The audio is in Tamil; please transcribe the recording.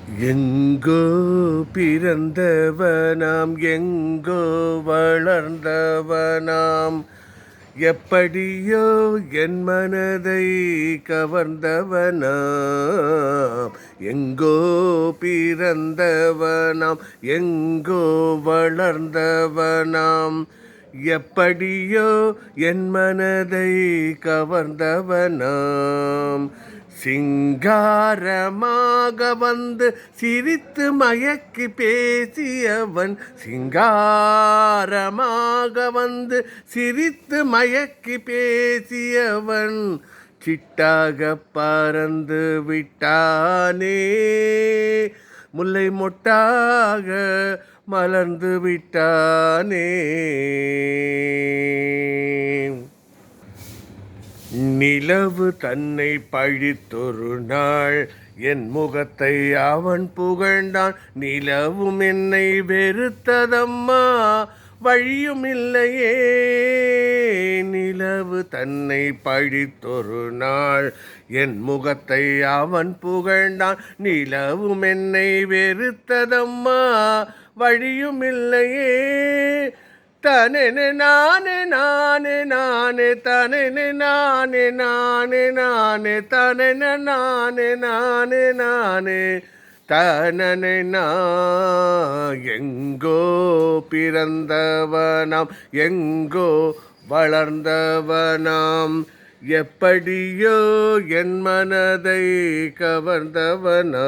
எங்கோ பிறந்தவனாம் எங்கோ வளர்ந்தவனாம் எப்படியோ என் மனதை கவர்ந்தவனாம். எங்கோ பிறந்தவனாம் எங்கோ வளர்ந்தவனாம் எப்படியோ என் மனதை கவர்ந்தவனாம். சிங்காரமாக வந்து சிரித்து மயக்கி பேசியவன், சிங்காரமாக வந்து சிரித்து மயக்கி பேசியவன் சிட்டாக பறந்து விட்டானே, முல்லை மொட்டாக மலர்ந்து விட்டானே. நிலவு தன்னை பழித்தொரு நாள் என் முகத்தை அவன் புகழ்ந்தான். நிலவும் என்னை வெறுத்ததம்மா, வழியும் இல்லையே. நிலவு தன்னை பழித்தொரு நாள் என் முகத்தை அவன் புகழ்ந்தான். நிலவும் என்னை வெறுத்ததம்மா, வழியும் இல்லையே. தனனே நானே நானே நானே தனனே நானே நானே நானே தனனே நானே நானே நானே தனனே நா. எங்கோ பிறந்தவனாம் எங்கோ வளர்ந்தவனாம் எப்படியோ என் மனதை கவர்ந்தவனாம்.